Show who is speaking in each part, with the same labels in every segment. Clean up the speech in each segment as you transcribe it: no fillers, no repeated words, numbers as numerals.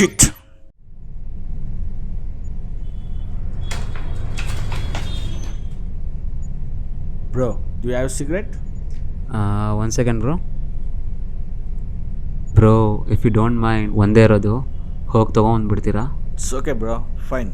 Speaker 1: Shit. Bro, do you have a cigarette?
Speaker 2: 1 second bro if you don't mind ಒಂದೇ ಇರೋದು, ಹೋಗಿ ತೊಗೊಂಡ್ಬಿಡ್ತೀರಾ?
Speaker 1: It's okay, bro. Fine.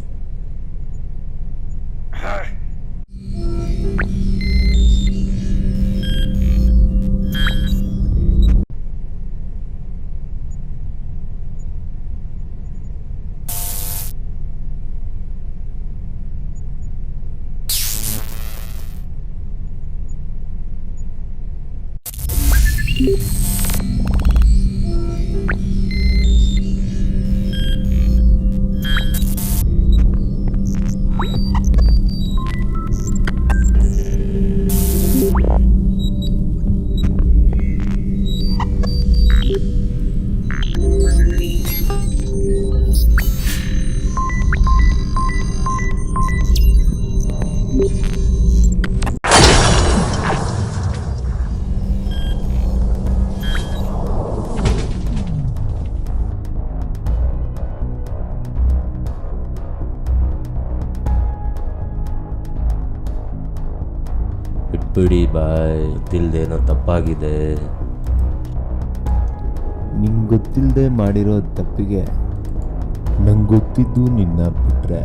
Speaker 3: ಬಿಡಿ ಬಾಯ್, ಗೊತ್ತಿಲ್ಲದೇನೋ ತಪ್ಪಾಗಿದೆ.
Speaker 4: ನಿಂಗೆ ಗೊತ್ತಿಲ್ಲದೆ ಮಾಡಿರೋ ತಪ್ಪಿಗೆ ನಂಗೆ ಗೊತ್ತಿದ್ದು ನಿನ್ನ ಬಿಟ್ಟರೆ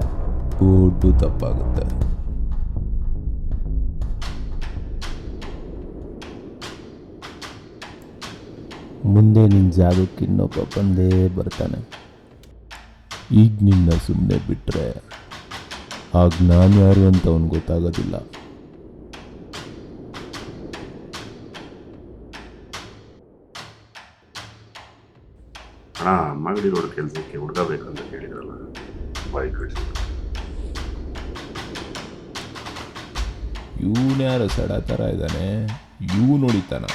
Speaker 4: ದೊಡ್ಡ ತಪ್ಪಾಗುತ್ತೆ. ಮುಂದೆ ನಿನ್ನ ಜಾಗಕ್ಕೆ ಇನ್ನೊಬ್ಬ ಬಂದೇ ಬರ್ತಾನೆ. ಈಗ ನಿನ್ನ ಸುಮ್ಮನೆ ಬಿಟ್ಟರೆ ಆಗ ನಾನು ಯಾರು ಅಂತ ಅವ್ನಿಗೆ ಗೊತ್ತಾಗೋದಿಲ್ಲ.
Speaker 5: ಅಣ್ಣ, ಮಾಗಡಿ ರೋಡ್ ಕೆಲಸಕ್ಕೆ ಹುಡುಗ ಬೇಕಂತ ಕೇಳಿದ್ರಲ್ಲ, ಬಾಯ್ ಕಳಿಸಿ.
Speaker 4: ಇವನ್ಯಾರ ಸಡ ಥರ ಇದ್ದಾನೆ, ಇವು ನೋಡಿತಾನ.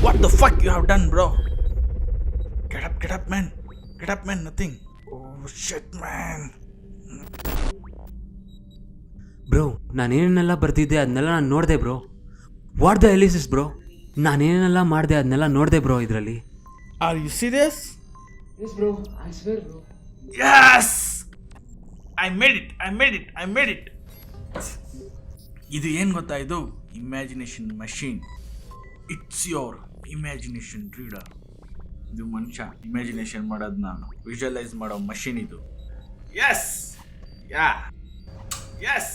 Speaker 1: What the fuck you have done, bro? Get up, man. Get up, man. Nothing. Oh shit, man.
Speaker 2: Bro ನಾನೇನೆಲ್ಲ ಬರ್ತಿದ್ದೆ ಅದನ್ನೆಲ್ಲ ನಾನು ನೋಡಿದೆ bro. What the ellipsis bro, ನಾನೇನೆಲ್ಲ ಮಾಡಿದೆ ಅದನ್ನೆಲ್ಲ ನೋಡಿದೆ ಬ್ರೋ ಇದರಲ್ಲಿ.
Speaker 1: Are you serious?
Speaker 2: Yes bro, I swear bro.
Speaker 1: Yes! I made it. ಇದು ಏನು ಗೊತ್ತಾ, ಇದು imagination machine. It's your imagination reader. ಇದು ಮನುಷ್ಯ ಇಮ್ಯಾಜಿನೇಷನ್ ಮಾಡೋದನ್ನ ವಿಜುವಲೈಸ್ ಮಾಡೋ ಮಷೀನ್ ಇದು. Yes, yeah, yes.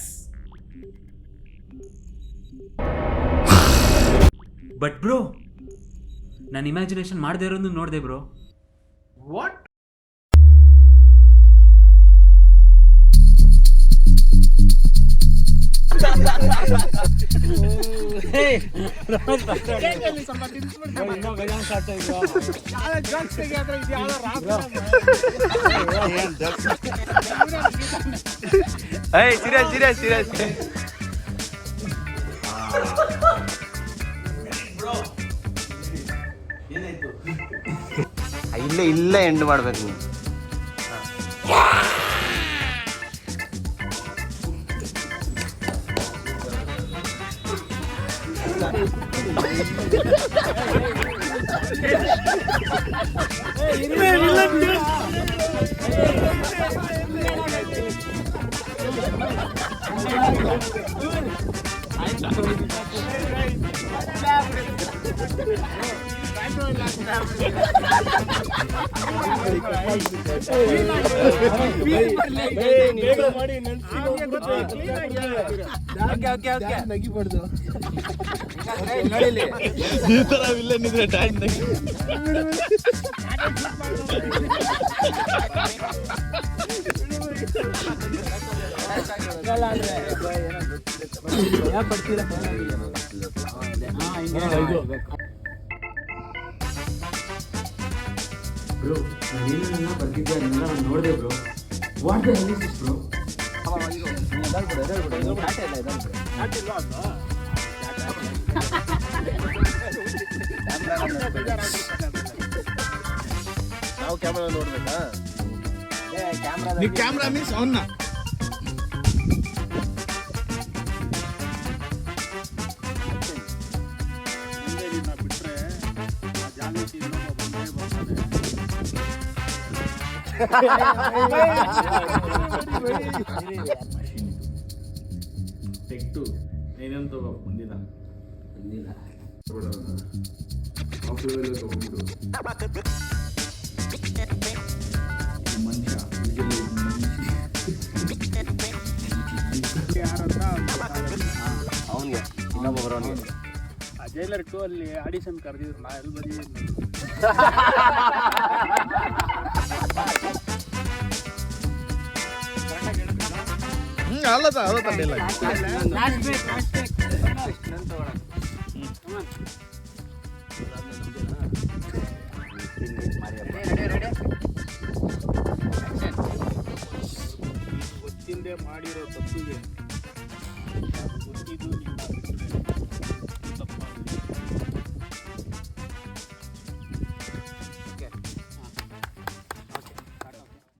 Speaker 2: But bro ನಾನು ಇಮ್ಯಾಜಿನೇಷನ್ ಮಾಡದೇ ಇರೋದು ನೋಡಿದೆ ಬ್ರೋ.
Speaker 1: ವಾಟ್?
Speaker 6: ಸೀರಿಯಸ್ ಇಲ್ಲೇ ಎಂಡ್ ಮಾಡ್ಬೇಕು. ಈ ತರ ವಿಲ್ಲನ್ ಇದ್ರೆ ಟ್ಯಾಂಕ್
Speaker 2: ಬ್ರೋ ನಾನೇನೆಲ್ಲ ಬರ್ತಿದ್ದೆ ಅದನ್ನೆಲ್ಲ ನಾನು ನೋಡಿದೆ bro. What the hell is this bro?
Speaker 6: ನಾವು ಕ್ಯಾಮ್ರಾ ನೋಡ್ಬೇಕಾ?
Speaker 1: ನೀವು ಕ್ಯಾಮ್ರಾ ಮೀನ್ಸ್ ಅವನ್ನ
Speaker 7: ಟೆಕ್ಟು ಏನೇನು ತಗೋ ಮುಂದಿನ
Speaker 6: ಅವನಿಗೆ ಇನ್ನೊಬ್ಬ ಬರೋನಿಗೆ
Speaker 7: ಜೈಲರ್ 2 ಅಲ್ಲಿ ಆಡಿಷನ್ ಕರೆದಿದ್ರು ನಾ ಎಲ್ಲಿ ಬರೀ
Speaker 1: ಅಲ್ಲದ ಅಲ್ಲ
Speaker 7: ಗೊತ್ತಿಲ್ಲದೆ ಮಾಡಿರೋ ತಪ್ಪಿಗೆ ಗೊತ್ತಿದ್ದು